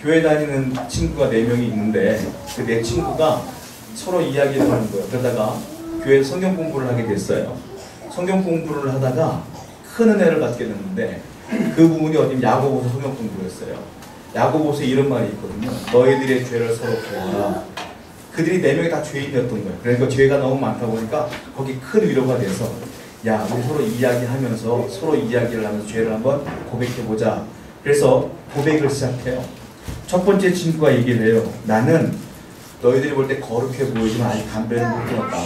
교회 다니는 친구가 4명이 있는데 그 4친구가 서로 이야기를 하는 거예요. 그러다가 교회에서 성경 공부를 하게 됐어요. 성경 공부를 하다가 큰 은혜를 받게 됐는데 그 부분이 어디 야고보서 성경 공부였어요. 야고보서에 이런 말이 있거든요. 너희들의 죄를 서로 보아라. 그들이 4명이 다 죄인이었던 거예요. 그러니까 죄가 너무 많다 보니까 거기 큰 위로가 돼서 야, 우리 서로 이야기하면서 서로 이야기를 하면서 죄를 한번 고백해보자. 그래서 고백을 시작해요. 첫 번째 친구가 얘기를 해요. 나는 너희들이 볼 때 거룩해 보이지만 아직 담배를 못 끊었다.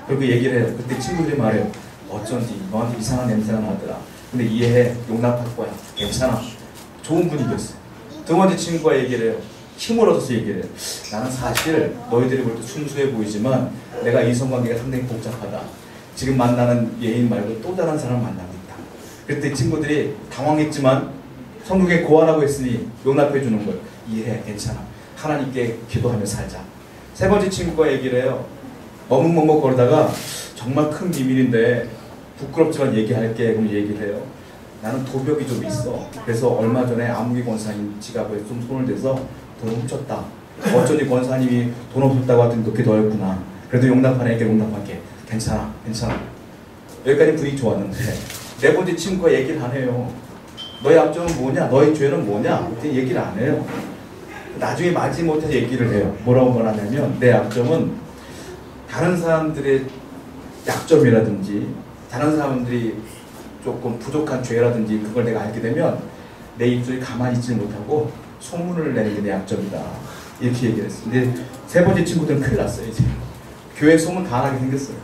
그리고 얘기를 해요. 그때 친구들이 말해요. 어쩐지 너한테 이상한 냄새가 나더라. 근데 이해해. 용납할 거야. 괜찮아. 좋은 분위기였어요. 두 번째 친구가 얘기를 해요. 힘을 얻어서 얘기를 해요. 나는 사실 너희들이 볼 때 순수해 보이지만 내가 이성관계가 상당히 복잡하다. 지금 만나는 예인 말고 또 다른 사람을 만나고 있다. 그때 친구들이 당황했지만 성경에 고하라고 했으니 용납해 주는 거예요. 이해해. 괜찮아. 하나님께 기도하며 살자. 세 번째 친구가 얘기를 해요. 머뭇머뭇 거리다가 정말 큰 비밀인데 부끄럽지만 얘기할게. 그럼 얘기를 해요. 나는 도벽이 좀 있어. 그래서 얼마 전에 아무개 권사님 지갑에 좀 손을 대서 돈을 훔쳤다. 어쩐지 권사님이 돈 없었다고 하더니 그게 너였구나. 그래도 용납하니까 용납할게. 괜찮아. 괜찮아. 여기까지 분위기 좋았는데 네 번째 친구가 얘기를 안 해요. 너의 약점은 뭐냐? 너의 죄는 뭐냐? 그때 얘기를 안 해요. 나중에 마지못해서 얘기를 해요. 뭐라고 말하냐면 내 약점은 다른 사람들의 약점이라든지 다른 사람들이 조금 부족한 죄라든지 그걸 내가 알게 되면 내 입술이 가만히 있지 못하고 소문을 내는 게 내 약점이다. 이렇게 얘기를 했어요. 근데 세 번째 친구들은 큰일 났어요. 이제 교회 소문 다 나게 생겼어요.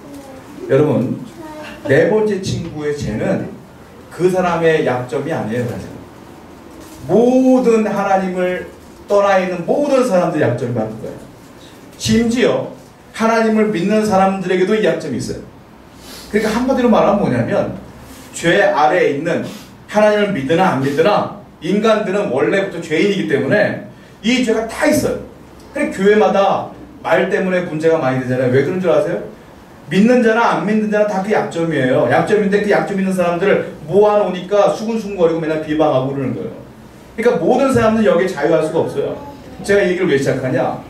여러분, 네 번째 친구의 죄는 그 사람의 약점이 아니에요. 사실. 모든 하나님을 떠나 있는 모든 사람들의 약점이 바로 거예요. 심지어 하나님을 믿는 사람들에게도 이 약점이 있어요. 그러니까 한마디로 말하면 뭐냐면 죄 아래에 있는 하나님을 믿으나 안 믿으나 인간들은 원래부터 죄인이기 때문에 이 죄가 다 있어요. 그러니까 교회마다 말 때문에 문제가 많이 되잖아요. 왜 그런 줄 아세요? 믿는 자나 안 믿는 자나 다 그 약점이에요. 약점인데 그 약점 있는 사람들을 모아놓으니까 수근수근거리고 맨날 비방하고 그러는 거예요. 그러니까 모든 사람들은 여기에 자유할 수가 없어요. 제가 이 얘기를 왜 시작하냐?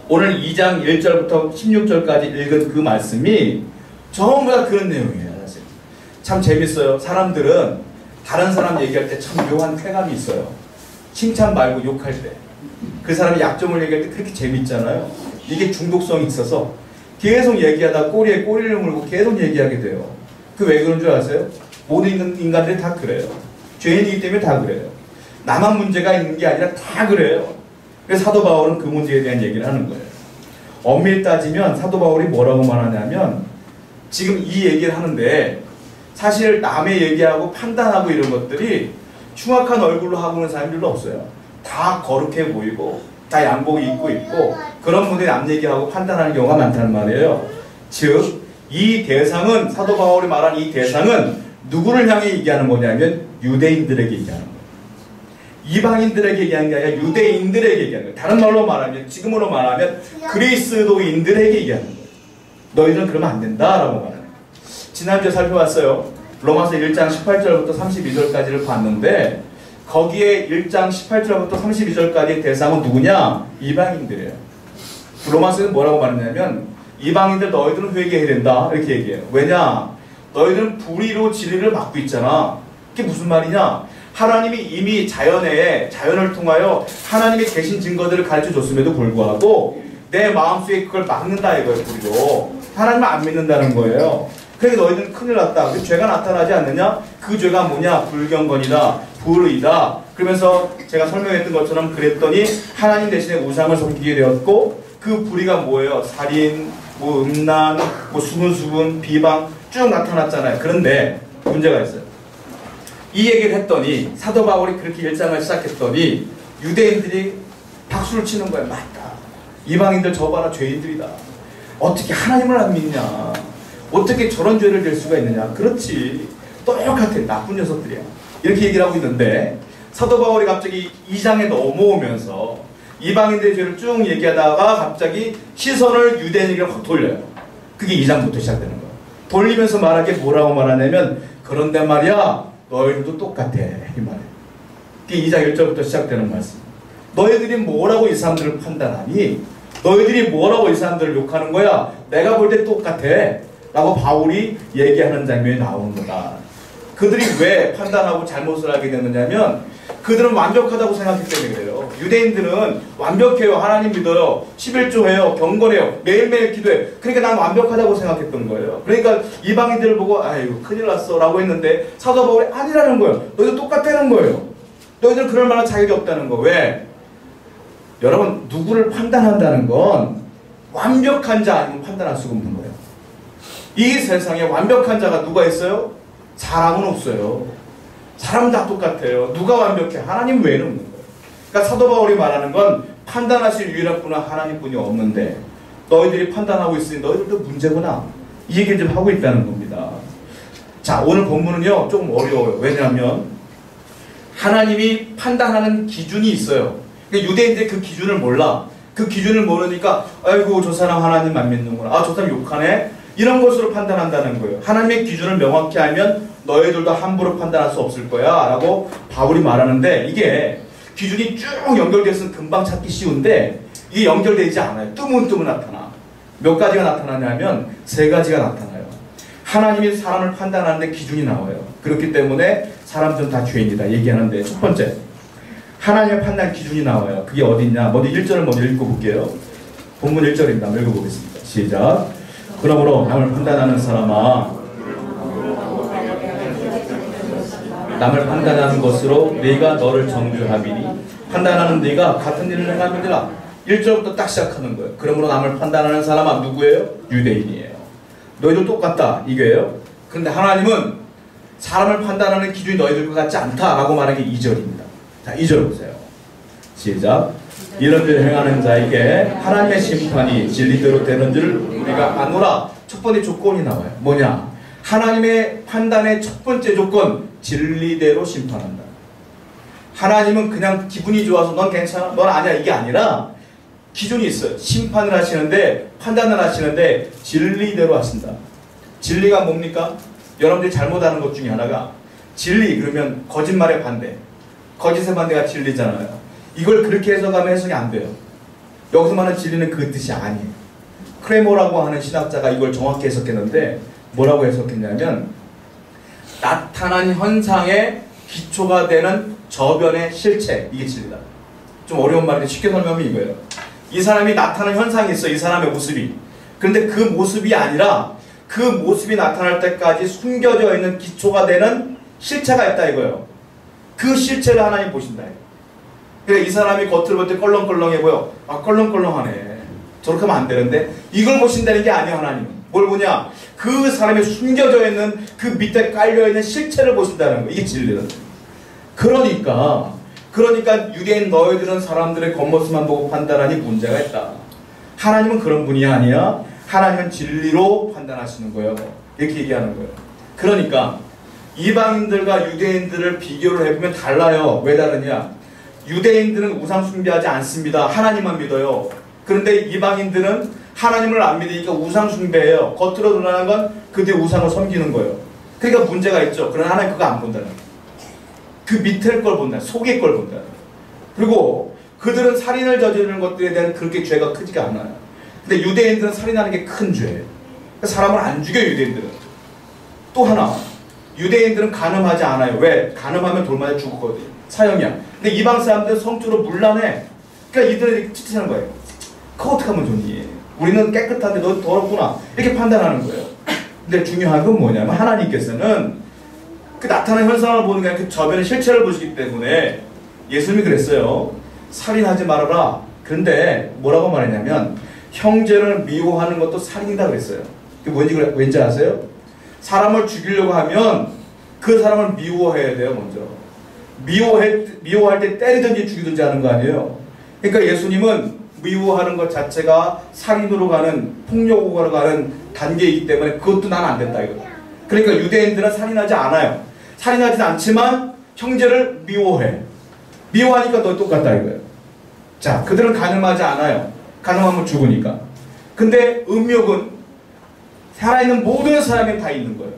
오늘 2장 1절부터 16절까지 읽은 그 말씀이 전부 다 그런 내용이에요. 사실. 참 재밌어요. 사람들은 다른 사람 얘기할 때 참 묘한 쾌감이 있어요. 칭찬 말고 욕할 때. 그 사람의 약점을 얘기할 때 그렇게 재밌잖아요. 이게 중독성이 있어서 계속 얘기하다 꼬리에 꼬리를 물고 계속 얘기하게 돼요. 그 왜 그런 줄 아세요? 모든 인간들이 다 그래요. 죄인이기 때문에 다 그래요. 나만 문제가 있는 게 아니라 다 그래요. 그래서 사도 바울은 그 문제에 대한 얘기를 하는 거예요. 엄밀히 따지면 사도 바울이 뭐라고 말하냐면 지금 이 얘기를 하는데 사실 남의 얘기하고 판단하고 이런 것들이 흉악한 얼굴로 하고 있는 사람이 별로 없어요. 다 거룩해 보이고 다 양복 입고 있고 그런 분들이 남 얘기하고 판단하는 경우가 많다는 말이에요. 즉 이 대상은 사도 바울이 말한 이 대상은 누구를 향해 얘기하는 거냐면 유대인들에게 얘기하는 거예요. 이방인들에게 얘기하는 게 아니라 유대인들에게 얘기하는 거예요. 다른 말로 말하면 지금으로 말하면 그리스도인들에게 얘기하는 거예요. 너희들은 그러면 안 된다라고 말하는 거예요. 지난주에 살펴봤어요. 로마서 1장 18절부터 32절까지를 봤는데 거기에 1장 18절부터 32절까지의 대상은 누구냐? 이방인들이에요. 로마서는 뭐라고 말했냐면 이방인들 너희들은 회개해야 된다 이렇게 얘기해요. 왜냐? 너희들은 불의로 진리를 막고 있잖아. 그게 무슨 말이냐? 하나님이 이미 자연을 통하여 하나님의 계신 증거들을 가르쳐줬음에도 불구하고 내 마음속에 그걸 막는다 이거예요. 불의로. 하나님을 안 믿는다는 거예요. 그러니까 너희들은 큰일 났다. 그 죄가 나타나지 않느냐? 그 죄가 뭐냐? 불경건이다. 불의다. 그러면서 제가 설명했던 것처럼 그랬더니 하나님 대신에 우상을 섬기게 되었고 그 불의가 뭐예요? 살인, 뭐 음란, 뭐 수근수근, 비방 쭉 나타났잖아요. 그런데 문제가 있어요. 이 얘기를 했더니 사도 바울이 그렇게 1장을 시작했더니 유대인들이 박수를 치는 거예요. 맞다. 이방인들 저 봐라 죄인들이다. 어떻게 하나님을 안 믿냐. 어떻게 저런 죄를 질 수가 있느냐. 그렇지. 똑같아. 나쁜 녀석들이야. 이렇게 얘기를 하고 있는데 사도 바울이 갑자기 2장에 넘어오면서 이방인들의 죄를 쭉 얘기하다가 갑자기 시선을 유대인에게 확 돌려요. 그게 2장부터 시작되는 거예요. 돌리면서 말할 게 뭐라고 말하냐면 그런데 말이야 너희들도 똑같아 이 말이에요. 그게 2장 1절부터 시작되는 말씀. 너희들이 뭐라고 이 사람들을 판단하니? 너희들이 뭐라고 이 사람들을 욕하는 거야? 내가 볼 때 똑같아 라고 바울이 얘기하는 장면이 나오는 거다. 그들이 왜 판단하고 잘못을 하게 되느냐면 그들은 완벽하다고 생각했기 때문에 그래요. 유대인들은 완벽해요. 하나님 믿어요. 11조 해요. 경건해요. 매일매일 기도해요. 그러니까 난 완벽하다고 생각했던 거예요. 그러니까 이방인들을 보고 아이고 큰일 났어 라고 했는데 사도 바울이 아니라는 거예요. 너희들 똑같다는 거예요. 너희들 그럴 만한 자격이 없다는 거. 왜? 여러분, 누구를 판단한다는 건 완벽한 자 아니면 판단할 수가 없는 거예요. 이 세상에 완벽한 자가 누가 있어요? 사람은 없어요. 사람은 다 똑같아요. 누가 완벽해? 하나님 외에는 없는 거예요. 그러니까 사도 바울이 말하는 건 판단하실 유일한 분은 하나님뿐이 없는데 너희들이 판단하고 있으니 너희들도 문제구나. 이 얘기를 좀 하고 있다는 겁니다. 자, 오늘 본문은요 조금 어려워요. 왜냐하면 하나님이 판단하는 기준이 있어요. 그러니까 유대인들이 그 기준을 몰라. 그 기준을 모르니까 아이고 저 사람 하나님 안 믿는구나. 아, 저 사람 욕하네. 이런 것으로 판단한다는 거예요. 하나님의 기준을 명확히 알면 너희들도 함부로 판단할 수 없을 거야 라고 바울이 말하는데 이게 기준이 쭉 연결돼서 금방 찾기 쉬운데 이게 연결되지 않아요. 뜨문뜨문 나타나. 몇 가지가 나타나냐면 세 가지가 나타나요. 하나님이 사람을 판단하는데 기준이 나와요. 그렇기 때문에 사람들은 다 죄인이다 얘기하는데 첫 번째 하나님의 판단 기준이 나와요. 그게 어딨냐? 먼저 1절을 먼저 읽어볼게요. 본문 1절입니다. 한번 읽어보겠습니다. 시작. 그러므로 남을 판단하는 사람아 남을 판단하는 것으로 네가 너를 정죄하비니 판단하는 네가 같은 일을 행함이니라. 1절부터 딱 시작하는 거예요. 그러므로 남을 판단하는 사람은 누구예요? 유대인이에요. 너희도 똑같다 이거예요. 그런데 하나님은 사람을 판단하는 기준이 너희들과 같지 않다라고 말하는 게 2절입니다. 자, 2절 보세요. 시작. 이런 일을 행하는 자에게 하나님의 심판이 진리대로 되는 줄 우리가 아노라. 첫 번째 조건이 나와요. 뭐냐? 하나님의 판단의 첫 번째 조건, 진리대로 심판한다. 하나님은 그냥 기분이 좋아서 넌 괜찮아, 넌 아니야 이게 아니라 기준이 있어요. 심판을 하시는데, 판단을 하시는데 진리대로 하신다. 진리가 뭡니까? 여러분들이 잘못하는 것 중에 하나가 진리 그러면 거짓말의 반대, 거짓의 반대가 진리잖아요. 이걸 그렇게 해석하면 해석이 안 돼요. 여기서 말하는 진리는 그 뜻이 아니에요. 크레모라고 하는 신학자가 이걸 정확히 해석했는데 뭐라고 해석했냐면 나타난 현상의 기초가 되는 저변의 실체, 이게 진리다. 좀 어려운 말인데 쉽게 설명하면 이거예요. 이 사람이 나타나는 현상이 있어, 이 사람의 모습이. 그런데 그 모습이 아니라 그 모습이 나타날 때까지 숨겨져 있는 기초가 되는 실체가 있다 이거예요. 그 실체를 하나님 보신다. 그래, 이 사람이 겉으로 볼 때 껄렁껄렁해 보여. 아, 껄렁껄렁하네. 저렇게 하면 안 되는데 이걸 보신다는 게 아니에요. 하나님은 뭘 보냐? 그 사람이 숨겨져 있는 그 밑에 깔려있는 실체를 보신다는 거. 이게 진리다. 그러니까 유대인 너희들은 사람들의 겉모습만 보고 판단하니 문제가 있다. 하나님은 그런 분이 아니야. 하나님은 진리로 판단하시는 거예요. 이렇게 얘기하는 거예요. 그러니까 이방인들과 유대인들을 비교를 해보면 달라요. 왜 다르냐? 유대인들은 우상 숭배하지 않습니다. 하나님만 믿어요. 그런데 이방인들은 하나님을 안 믿으니까 우상 숭배해요. 겉으로 드러나는 건 그들의 우상을 섬기는 거예요. 그러니까 문제가 있죠. 그러나 하나님 그거 안 본다는 거예요. 그 밑에 걸 본다. 속의 걸 본다. 그리고 그들은 살인을 저지르는 것들에 대한 그렇게 죄가 크지가 않아요. 근데 유대인들은 살인하는 게 큰 죄예요. 그러니까 사람을 안 죽여요. 유대인들은. 또 하나, 유대인들은 간음하지 않아요. 왜? 간음하면 돌맞아 죽었거든요. 사형이야. 근데 이방 사람들은 성적으로 문란해. 그러니까 이들이 찌릿하는 거예요. 그거 어떻게 하면 좋니? 우리는 깨끗한데 너 더럽구나. 이렇게 판단하는 거예요. 근데 중요한 건 뭐냐면 하나님께서는 그 나타나는 현상을 보는 게 아니라 그 저변의 실체를 보시기 때문에 예수님이 그랬어요. 살인하지 말아라. 그런데 뭐라고 말했냐면 형제를 미워하는 것도 살인이다 그랬어요. 그게 왠지 아세요? 사람을 죽이려고 하면 그 사람을 미워해야 돼요. 먼저 미워할 때 때리든지 죽이든지 하는 거 아니에요. 그러니까 예수님은 미워하는 것 자체가 살인으로 가는, 폭력으로 가는 단계이기 때문에 그것도 난 안 된다 이거. 그러니까 유대인들은 살인하지 않아요. 살인하지는 않지만 형제를 미워해. 미워하니까 너 똑같다 이거예요. 자, 그들은 간음하지 않아요. 간음하면 죽으니까. 근데 음욕은 살아있는 모든 사람이 다 있는 거예요.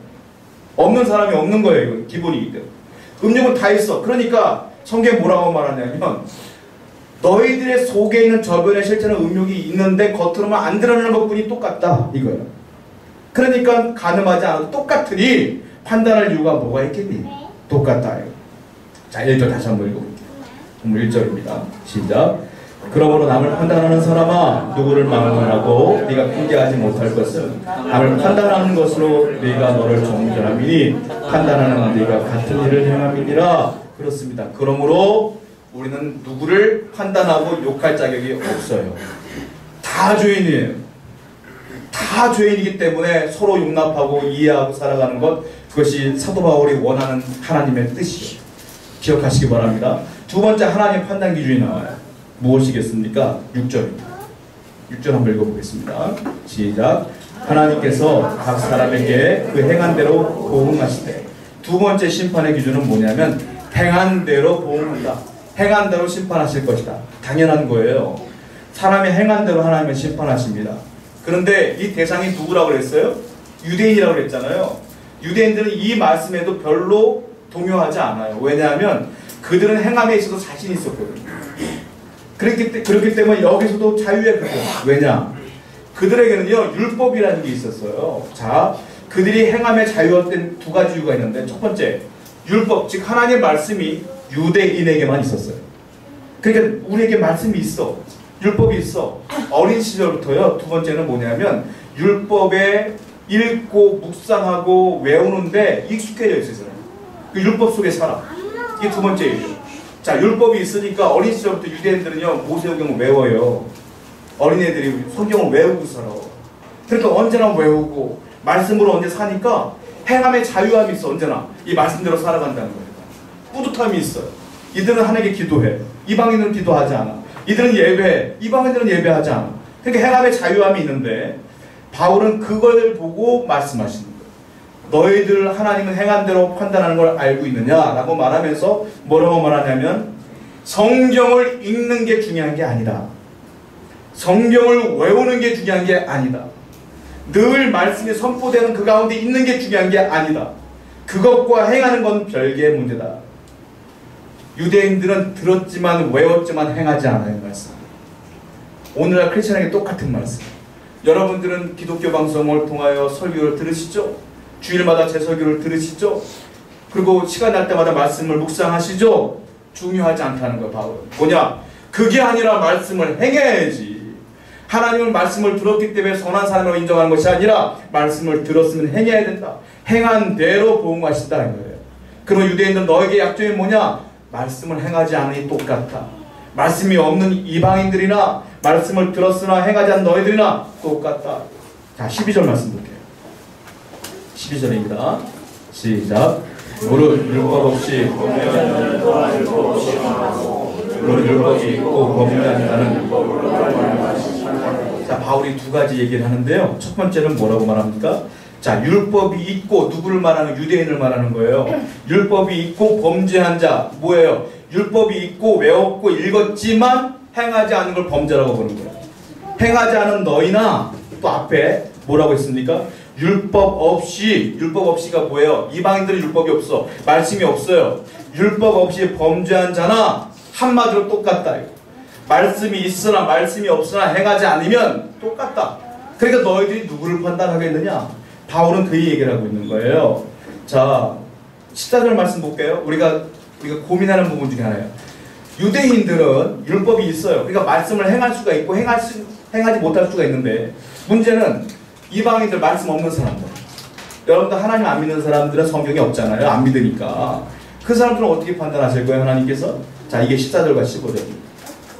없는 사람이 없는 거예요. 이건 기본이기 때문에. 음욕은 다 있어. 그러니까 성경에 뭐라고 말하냐면 너희들의 속에 있는 저변에 실제는 음욕이 있는데 겉으로만 안 드러나는 것뿐이 똑같다 이거예요. 그러니까 가늠하지 않아도 똑같으니 판단할 이유가 뭐가 있겠니? 똑같다. 자, 1절 다시 한번 읽어볼게요. 1절입니다. 시작. 그러므로 남을 판단하는 사람아, 누구를 막론하고 네가 핑계하지 못할 것은 남을 판단하는 것으로 네가 너를 정죄함이니 판단하는 네가 같은 일을 행함이니라. 그렇습니다. 그러므로 우리는 누구를 판단하고 욕할 자격이 없어요. 다 죄인이에요. 다 죄인이기 때문에 서로 용납하고 이해하고 살아가는 것, 그것이 사도 바울이 원하는 하나님의 뜻이에요. 기억하시기 바랍니다. 두 번째 하나님 판단 기준이 나와요. 무엇이겠습니까? 6절입니다. 6절 한번 읽어보겠습니다. 시작. 하나님께서 각 사람에게 그 행한 대로 보응하시되, 두 번째 심판의 기준은 뭐냐면 행한 대로 보응한다. 행한 대로 심판하실 것이다. 당연한 거예요. 사람이 행한 대로 하나님은 심판하십니다. 그런데 이 대상이 누구라고 그랬어요? 유대인이라고 그랬잖아요. 유대인들은 이 말씀에도 별로 동요하지 않아요. 왜냐하면 그들은 행함에 있어서 자신이 있었거든요. 그렇기 때문에 여기서도 자유의 그거. 왜냐? 그들에게는요, 율법이라는 게 있었어요. 자, 그들이 행함에 자유했던 두 가지 이유가 있는데, 첫 번째, 율법, 즉 하나님의 말씀이 유대인에게만 있었어요. 그러니까 우리에게 말씀이 있어. 율법이 있어. 어린 시절부터요. 두 번째는 뭐냐면 율법에 읽고 묵상하고 외우는데 익숙해져 있어요. 그 율법 속에 살아. 이게 두 번째예요. 자, 율법이 있으니까 어린 시절부터 유대인들은요, 모세오경을 외워요. 어린애들이 성경을 외우고 살아. 그러니까 언제나 외우고 말씀으로 언제 사니까 행함의 자유함이 있어. 언제나 이 말씀대로 살아간다는 거예요. 뿌듯함이 있어요. 이들은 하나님께 기도해. 이방인은 기도하지 않아. 이들은 예배해. 이방인들은 예배하지 않아. 그러니까 행함의 자유함이 있는데 바울은 그걸 보고 말씀하시는 거예요. 너희들 하나님은 행한 대로 판단하는 걸 알고 있느냐라고 말하면서 뭐라고 말하냐면 성경을 읽는 게 중요한 게 아니다. 성경을 외우는 게 중요한 게 아니다. 늘 말씀이 선포되는 그 가운데 있는 게 중요한 게 아니다. 그것과 행하는 건 별개의 문제다. 유대인들은 들었지만 외웠지만 행하지 않아요. 말씀. 오늘날 크리스천에게 똑같은 말씀. 여러분들은 기독교 방송을 통하여 설교를 들으시죠? 주일마다 제 설교를 들으시죠? 그리고 시간 날 때마다 말씀을 묵상하시죠? 중요하지 않다는 거예요. 바울은. 뭐냐? 그게 아니라 말씀을 행해야지. 하나님은 말씀을 들었기 때문에 선한 사람으로 인정하는 것이 아니라 말씀을 들었으면 행해야 된다. 행한 대로 보응하신다는 거예요. 그럼 유대인들은 너에게 약점이 뭐냐? 말씀을 행하지 않으니 똑같다. 말씀이 없는 이방인들이나 말씀을 들었으나 행하지 않는 너희들이나 똑같다. 자, 12절 말씀 볼게요. 12절입니다. 시작. 무릇 율법 없이 무릇 율법이 있고 법무하는 자는. 자, 바울이 두 가지 얘기를 하는데요. 첫 번째는 뭐라고 말합니까? 자, 율법이 있고, 누구를 말하는? 유대인을 말하는 거예요. 율법이 있고 범죄한 자, 뭐예요? 율법이 있고 외웠고 읽었지만 행하지 않은 걸 범죄라고 보는 거예요. 행하지 않은 너희나, 또 앞에 뭐라고 했습니까? 율법 없이가 뭐예요? 이방인들은 율법이 없어. 말씀이 없어요. 율법 없이 범죄한 자나 한마디로 똑같다. 말씀이 있으나 말씀이 없으나 행하지 않으면 똑같다. 그러니까 너희들이 누구를 판단하겠느냐? 바울은 그 얘기를 하고 있는 거예요. 자, 14절 말씀 볼게요. 우리가 고민하는 부분 중에 하나예요. 유대인들은 율법이 있어요. 그러니까 말씀을 행할 수가 있고 행하지 못할 수가 있는데, 문제는 이방인들, 말씀 없는 사람들. 여러분들 하나님 안 믿는 사람들은 성경이 없잖아요. 안 믿으니까. 그 사람들은 어떻게 판단하실 거예요, 하나님께서? 자, 이게 14절과 15절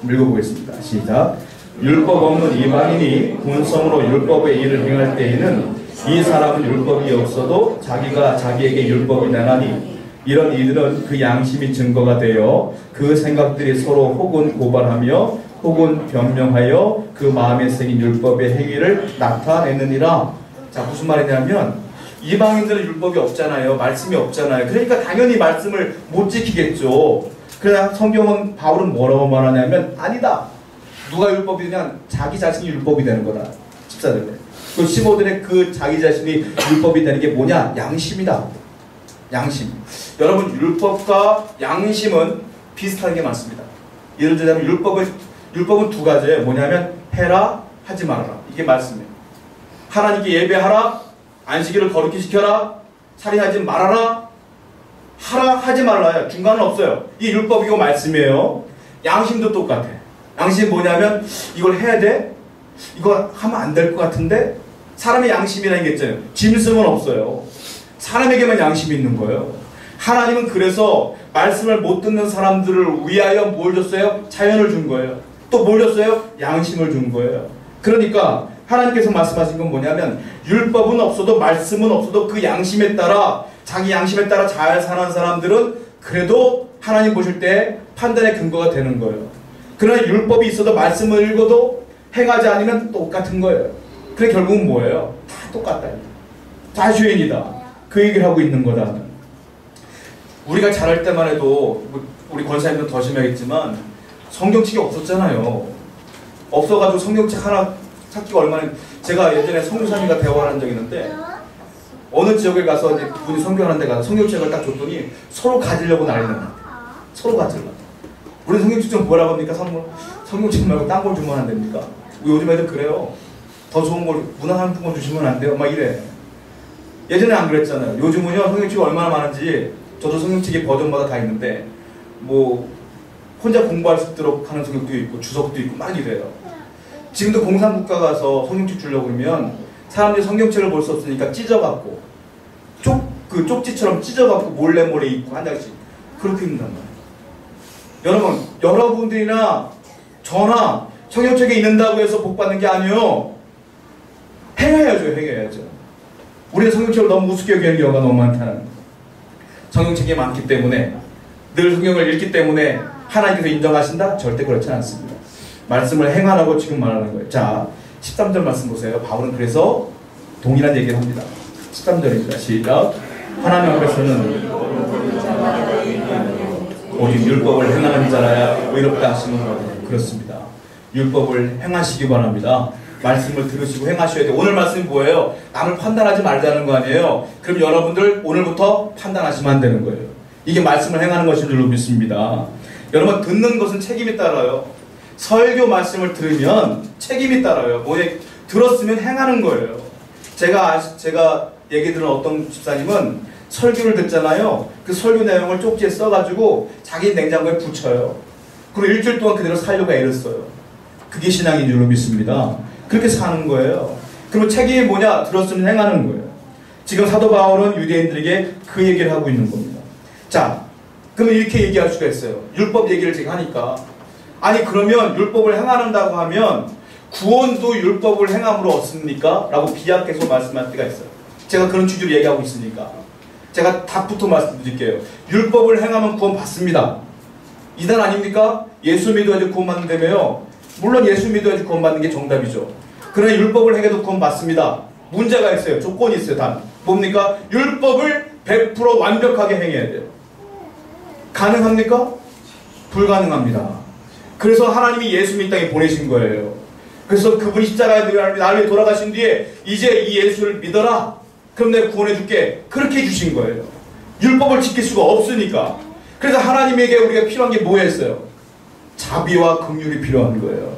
읽어보겠습니다. 시작. 율법 없는 이방인이 본성으로 율법의 일을 행할 때에는 이 사람은 율법이 없어도 자기가 자기에게 율법이 나나니 이런 이들은 그 양심이 증거가 되어 그 생각들이 서로 혹은 고발하며 혹은 변명하여 그 마음에 새긴 율법의 행위를 나타내느니라. 자, 무슨 말이냐면 이방인들은 율법이 없잖아요. 말씀이 없잖아요. 그러니까 당연히 말씀을 못 지키겠죠. 그러나 성경은, 바울은 뭐라고 말하냐면 아니다. 누가 율법이냐? 자기 자신이 율법이 되는 거다. 14절에. 그 15절에 그 자기 자신이 율법이 되는 게 뭐냐? 양심이다. 양심. 여러분, 율법과 양심은 비슷한 게 많습니다. 예를 들자면 율법은 두 가지예요. 뭐냐면 해라, 하지 말아라. 이게 말씀이에요. 하나님께 예배하라, 안식일을 거룩히 지켜라, 살인하지 말아라, 하라, 하지 말라요. 중간은 없어요. 이게 율법이고 말씀이에요. 양심도 똑같아. 양심이 뭐냐면 이걸 해야 돼? 이거 하면 안 될 것 같은데? 사람의 양심이라는 게 있잖아요. 짐승은 없어요. 사람에게만 양심이 있는 거예요. 하나님은 그래서 말씀을 못 듣는 사람들을 위하여 뭘 줬어요? 자연을 준 거예요. 또 뭘 줬어요? 양심을 준 거예요. 그러니까 하나님께서 말씀하신 건 뭐냐면 율법은 없어도 말씀은 없어도 그 양심에 따라 자기 양심에 따라 잘 사는 사람들은 그래도 하나님 보실 때 판단의 근거가 되는 거예요. 그러나 율법이 있어도 말씀을 읽어도 행하지 않으면 똑같은 거예요. 그래 결국은 뭐예요? 다 똑같다. 다 죄인이다. 그 얘기를 하고 있는 거다. 우리가 자랄 때만 해도 우리 권사님들은 더 심하겠지만 성경책이 없었잖아요. 없어가지고 성경책 하나 찾기가 얼마나. 제가 예전에 성교사님과 대화를 한 적이 있는데 어느 지역에 가서 이제 분이 성교하는 데 가서 성경책을 딱 줬더니 서로 가지려고 난리는 거예요. 서로 가지려고. 우리 성경책 좀 뭐라고 합니까? 성경책 말고 딴 걸 주면 안 됩니까? 요즘 애들 그래요. 더 좋은 걸 문화상품권 주시면 안 돼요. 막 이래. 예전에 안 그랬잖아요. 요즘은요 성경책이 얼마나 많은지 저도 성경책이 버전마다 다 있는데 뭐 혼자 공부할 수 있도록 하는 성경도 있고 주석도 있고 막 이래요. 지금도 공산국가 가서 성경책 주려고 그러면 사람들이 성경책을 볼 수 없으니까 찢어갖고 그 쪽지처럼 찢어갖고 몰래 입고 한 장씩 그렇게 입는단 말이에요. 여러분들이나 저나 성경책에 있는다고 해서 복 받는 게 아니에요. 행해야죠. 우리는 성경책을 너무 우습게 여기는 경우가 너무 많다는 거예요. 성경책이 많기 때문에 늘 성경을 읽기 때문에 하나님께서 인정하신다? 절대 그렇지 않습니다. 말씀을 행하라고 지금 말하는 거예요. 자, 13절 말씀 보세요. 바울은 그래서 동일한 얘기를 합니다. 13절입니다. 시작. 하나님 앞에서는 오직 율법을 행하는 자라야 의롭다 하시는 거예요. 그렇습니다. 율법을 행하시기 바랍니다. 말씀을 들으시고 행하셔야 돼요. 오늘 말씀이 뭐예요? 남을 판단하지 말자는 거 아니에요? 그럼 여러분들 오늘부터 판단하시면 안 되는 거예요. 이게 말씀을 행하는 것인 줄로 믿습니다. 여러분 듣는 것은 책임이 따라요. 설교 말씀을 들으면 책임이 따라요. 뭐에 들었으면 행하는 거예요. 제가 얘기 들은 어떤 집사님은 설교를 듣잖아요. 그 설교 내용을 쪽지에 써가지고 자기 냉장고에 붙여요. 그리고 일주일 동안 그대로 살려고 애를 써요. 그게 신앙인 줄로 믿습니다. 그렇게 사는 거예요. 그리고 책임이 뭐냐? 들었으면 행하는 거예요. 지금 사도 바울은 유대인들에게 그 얘기를 하고 있는 겁니다. 자, 그러면 이렇게 얘기할 수가 있어요. 율법 얘기를 지금 하니까. 아니 그러면 율법을 행한다고 하면 구원도 율법을 행함으로 얻습니까? 라고 비약해서 말씀할 때가 있어요. 제가 그런 취지로 얘기하고 있으니까. 제가 답부터 말씀드릴게요. 율법을 행하면 구원 받습니다. 이단 아닙니까? 예수 믿어야지 구원 받는다며요. 물론 예수 믿어야지 구원 받는 게 정답이죠. 그러나 율법을 행해도 구원 받습니다. 문제가 있어요. 조건이 있어요. 단 뭡니까? 율법을 100% 완벽하게 행해야 돼요. 가능합니까? 불가능합니다. 그래서 하나님이 예수님 이 땅에 보내신 거예요. 그래서 그분이 십자가에 나를 위해 돌아가신 뒤에 이제 이 예수를 믿어라. 그럼 내가 구원해 줄게. 그렇게 해주신 거예요. 율법을 지킬 수가 없으니까. 그래서 하나님에게 우리가 필요한 게 뭐였어요? 자비와 긍휼이 필요한 거예요.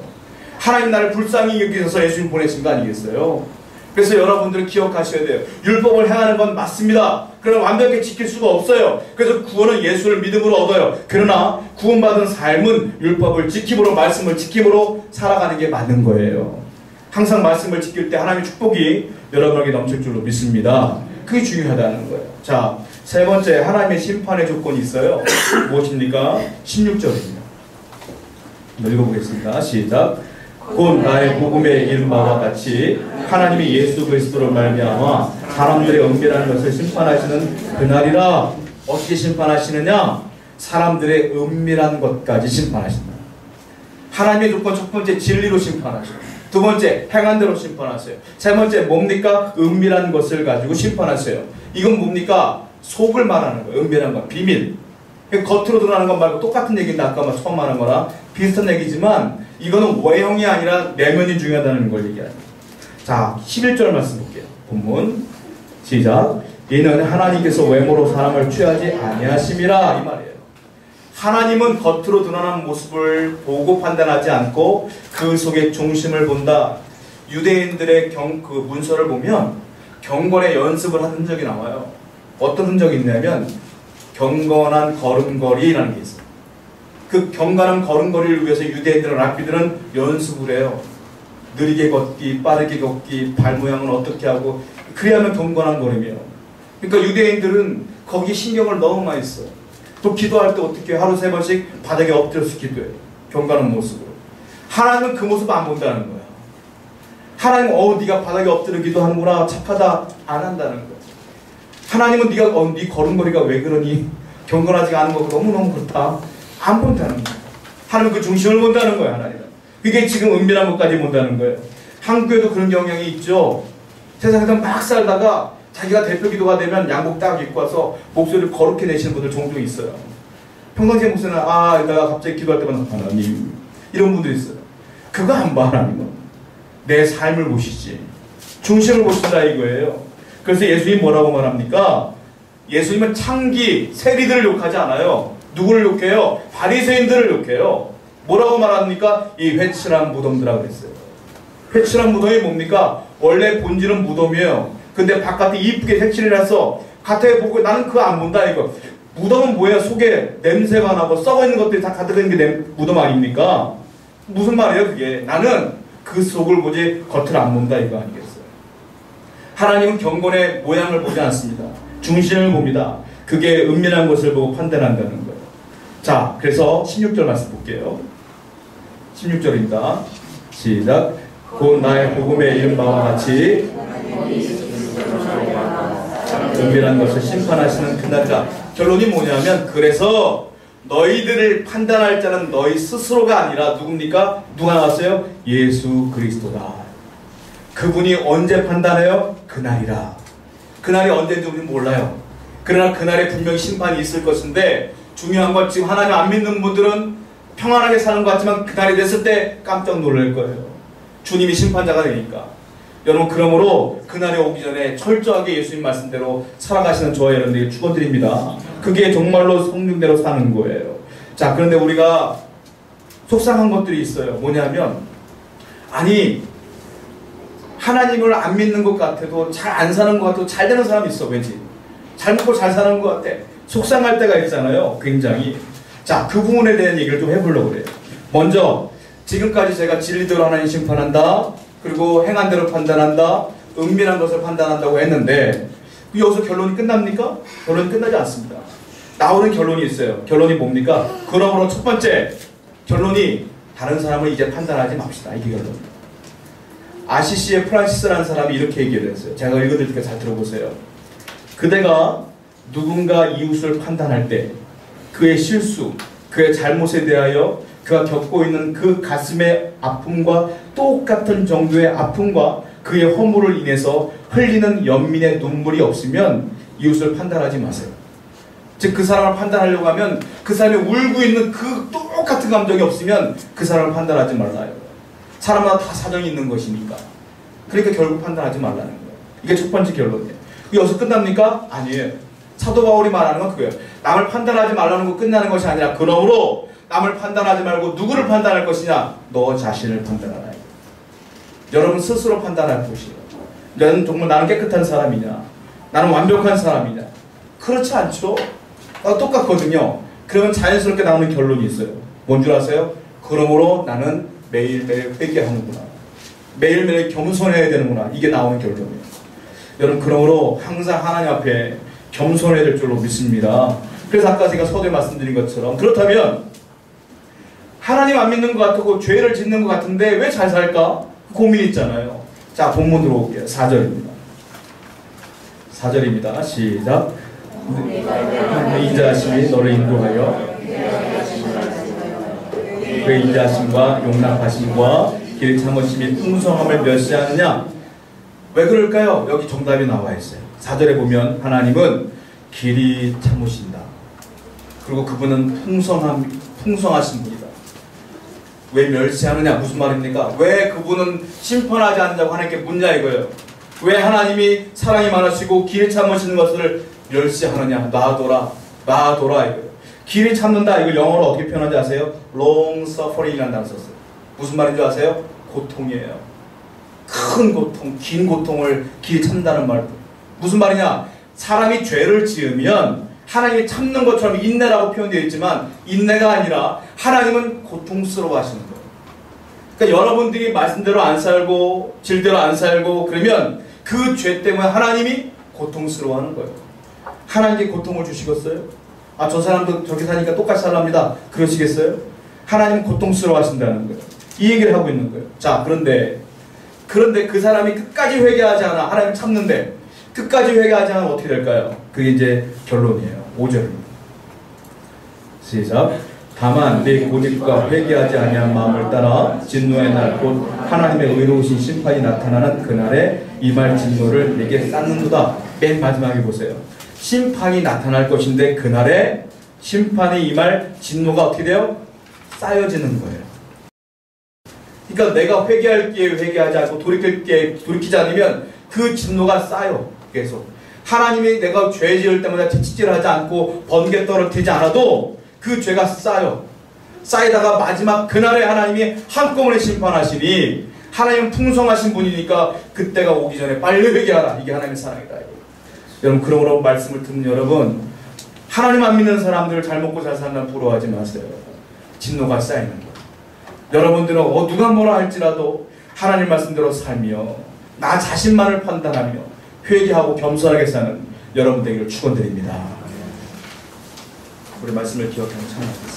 하나님 나를 불쌍히 여기셔서 예수님 보내신 거 아니겠어요? 그래서 여러분들은 기억하셔야 돼요. 율법을 행하는 건 맞습니다. 그러나 완벽히 지킬 수가 없어요. 그래서 구원은 예수를 믿음으로 얻어요. 그러나 구원받은 삶은 율법을 지킴으로 말씀을 지킴으로 살아가는 게 맞는 거예요. 항상 말씀을 지킬 때 하나님의 축복이 여러분에게 넘칠 줄로 믿습니다. 그게 중요하다는 거예요. 자, 세 번째 하나님의 심판의 조건이 있어요. 무엇입니까? 16절입니다. 읽어보겠습니다. 시작. 곧 나의 복음에 이른 바와 같이 하나님이 예수 그리스도로 말미암아 사람들의 은밀한 것을 심판하시는 그날이라. 어떻게 심판하시느냐? 사람들의 은밀한 것까지 심판하신다. 하나님의 조건 첫 번째 진리로 심판하셔요. 두 번째 행한 대로 심판하세요. 세 번째 뭡니까? 은밀한 것을 가지고 심판하세요. 이건 뭡니까? 속을 말하는 거예요. 은밀한 것, 비밀. 겉으로 드러나는 것 말고 똑같은 얘기인데 아까 처음 말한 거랑 비슷한 얘기지만 이거는 외형이 아니라 내면이 중요하다는 걸 얘기합니다. 자, 11절 말씀 볼게요. 본문 시작. 이는 하나님께서 외모로 사람을 취하지 아니하심이라. 이 말이에요. 하나님은 겉으로 드러난 모습을 보고 판단하지 않고 그 속에 중심을 본다. 유대인들의 그 문서를 보면 경건의 연습을 한 흔적이 나와요. 어떤 흔적이 있냐면 경건한 걸음걸이라는 게 있어요. 그 경건한 걸음걸이를 위해서 유대인들은 랍비들은 연습을 해요. 느리게 걷기, 빠르게 걷기, 발 모양은 어떻게 하고, 그래야만 경건한 걸음이에요. 그러니까 유대인들은 거기 신경을 너무 많이 써요. 또 기도할 때 어떻게 하루 3번씩 바닥에 엎드려서 기도해요. 경건한 모습으로. 하나님은 그 모습 안 본다는 거야. 하나님은 네가 바닥에 엎드려 기도하는구나, 착하다, 안 한다는 거야. 하나님은 네가 네 걸음걸이가 왜 그러니, 경건하지가 않은 거고 너무너무 그렇다, 안 본다는 거야. 하나님은 그 중심을 본다는 거야. 하나님은 그게 지금 은밀한 것까지 본다는 거예요. 한국에도 그런 경향이 있죠. 세상에서 막 살다가 자기가 대표 기도가 되면 양복 딱 입고 와서 목소리를 거룩히 내시는 분들 종종 있어요. 평상시에 목소리는 이러다가 갑자기 기도할 때만 하나님, 이런 분들이 있어요. 그거 안 봐. 하나님은 내 삶을 보시지, 중심을 보신다 이거예요. 그래서 예수님이 뭐라고 말합니까? 예수님은 창기 세리들을 욕하지 않아요. 누구를 욕해요? 바리새인들을 욕해요. 뭐라고 말합니까? 이 회칠한 무덤들이라고 그랬어요. 회칠한 무덤이 뭡니까? 원래 본질은 무덤이에요. 근데 바깥에 이쁘게 색칠해놨어. 겉에 보고 나는 그거 안 본다 이거. 무덤은 뭐예요? 속에 냄새가 나고 썩어있는 것들이 다 가득한 게 무덤 아닙니까? 무슨 말이에요 그게? 나는 그 속을 보지 겉을 안 본다 이거 아니겠어요? 하나님은 경건의 모양을 보지 않습니다. 중심을 봅니다. 그게 은밀한 것을 보고 판단한다는 거예요. 자, 그래서 16절 말씀 볼게요. 16절입니다. 시작. 곧 나의 복음에 이른 바와 같이 은밀한 것을 심판하시는 그날이다. 결론이 뭐냐면, 그래서 너희들을 판단할 자는 너희 스스로가 아니라 누굽니까? 누가 나왔어요? 예수 그리스도다. 그분이 언제 판단해요? 그날이라. 그날이 언제인지 우리는 몰라요. 그러나 그날에 분명히 심판이 있을 것인데, 중요한 건 지금 하나님 안 믿는 분들은 평안하게 사는 것 같지만 그날이 됐을 때 깜짝 놀랄 거예요. 주님이 심판자가 되니까. 여러분, 그러므로 그날이 오기 전에 철저하게 예수님 말씀대로 살아가시는 저와 여러분들에게 축원드립니다. 그게 정말로 성령대로 사는 거예요. 자, 그런데 우리가 속상한 것들이 있어요. 뭐냐면, 아니 하나님을 안 믿는 것 같아도 잘 안 사는 것 같아도 잘 되는 사람이 있어. 왠지 잘 먹고 잘 사는 것 같아. 속상할 때가 있잖아요. 굉장히. 자, 그 부분에 대한 얘기를 좀 해보려고 그래요. 먼저 지금까지 제가 진리대로 하나님 심판한다, 그리고 행한 대로 판단한다, 은밀한 것을 판단한다고 했는데, 여기서 결론이 끝납니까? 결론이 끝나지 않습니다. 나오는 결론이 있어요. 결론이 뭡니까? 그러므로 첫 번째 결론이, 다른 사람을 이제 판단하지 맙시다. 이게 결론입니다. 아시시의 프란시스라는 사람이 이렇게 얘기를 했어요. 제가 읽어드릴 테니까 잘 들어보세요. 그대가 누군가 이웃을 판단할 때 그의 실수, 그의 잘못에 대하여 그가 겪고 있는 그 가슴의 아픔과 똑같은 정도의 아픔과 그의 허물을 인해서 흘리는 연민의 눈물이 없으면 이웃을 판단하지 마세요. 즉, 그 사람을 판단하려고 하면 그 사람이 울고 있는 그 똑같은 감정이 없으면 그 사람을 판단하지 말라요. 사람마다 다 사정이 있는 것이니까. 그러니까 결국 판단하지 말라는 거예요. 이게 첫 번째 결론이에요. 여기서 끝납니까? 아니에요. 사도 바울이 말하는 건 그거예요. 남을 판단하지 말라는 거 끝나는 것이 아니라, 그러므로 남을 판단하지 말고 누구를 판단할 것이냐? 너 자신을 판단하라. 여러분 스스로 판단할 것이에요. 나는 깨끗한 사람이냐? 나는 완벽한 사람이냐? 그렇지 않죠? 똑같거든요. 그러면 자연스럽게 나오는 결론이 있어요. 뭔 줄 아세요? 그러므로 나는 매일매일 회개하는구나. 매일매일 겸손해야 되는구나. 이게 나오는 결론이에요. 여러분, 그러므로 항상 하나님 앞에 겸손해야 될 줄로 믿습니다. 그래서 아까 제가 서두에 말씀드린 것처럼, 그렇다면 하나님 안 믿는 것 같고 죄를 짓는 것 같은데 왜 잘 살까? 고민이 있잖아요. 자, 본문으로 올게요. 4절입니다. 4절입니다. 시작. 인자하심이 너를 인도하여 그 인자하심과 용납하심과 길 참으심이 풍성함을 멸시하느냐? 왜 그럴까요? 여기 정답이 나와 있어요. 4절에 보면 하나님은 길이 참으신다. 그리고 그분은 풍성하신 분이다. 왜 멸시하느냐? 무슨 말입니까? 왜 그분은 심판하지 않는다고 하나님께 묻냐 이거예요. 왜 하나님이 사랑이 많으시고 길이 참으시는 것을 멸시하느냐? 놔둬라 이거예요. 길이 참는다. 이걸 영어로 어떻게 표현하는지 아세요? long suffering이라는 단어 썼어요. 무슨 말인 줄 아세요? 고통이에요. 큰 고통, 긴 고통을 길이 참는다는 말. 무슨 말이냐? 사람이 죄를 지으면 하나님이 참는 것처럼 인내라고 표현되어 있지만 인내가 아니라 하나님은 고통스러워 하시는 거예요. 그러니까 여러분들이 말씀대로 안 살고 질대로 안 살고 그러면 그 죄 때문에 하나님이 고통스러워 하는 거예요. 하나님께 고통을 주시겠어요? 아, 저 사람도 저렇게 사니까 똑같이 살랍니다. 그러시겠어요? 하나님은 고통스러워 하신다는 거예요. 이 얘기를 하고 있는 거예요. 자, 그런데 그 사람이 끝까지 회개하지 않아. 하나님 참는데 끝까지 회개하지 않으면 어떻게 될까요? 그게 이제 결론이에요. 5절입니다. 시작. 다만 내 고집과 회개하지 아니한 마음을 따라 진노의 날 곧 하나님의 의로우신 심판이 나타나는 그날에 임할 진노를 내게 쌓는도다. 맨 마지막에 보세요. 심판이 나타날 것인데 그날에 심판이 임할 진노가 어떻게 돼요? 쌓여지는 거예요. 그러니까 내가 회개할 기회에 회개하지 않고 돌이키지 않으면 그 진노가 쌓여. 계속 하나님이 내가 죄 지을 때마다 채찍질하지 않고 번개 떨어뜨리지 않아도 그 죄가 쌓이다가 마지막 그날에 하나님이 한꺼번에 심판하시니 하나님은 풍성하신 분이니까 그때가 오기 전에 빨리 회개하라. 이게 하나님의 사랑이다. 여러분, 그러므로 말씀을 듣는 여러분, 하나님 안 믿는 사람들을 잘 먹고 잘 사는 부러워하지 마세요. 진노가 쌓이는 거예요. 여러분들은 누가 뭐라 할지라도 하나님 말씀대로 살며 나 자신만을 판단하며 회개하고 겸손하게 사는 여러분 되기를 축원드립니다. 우리 말씀을 기억하며 찬양하겠습니다.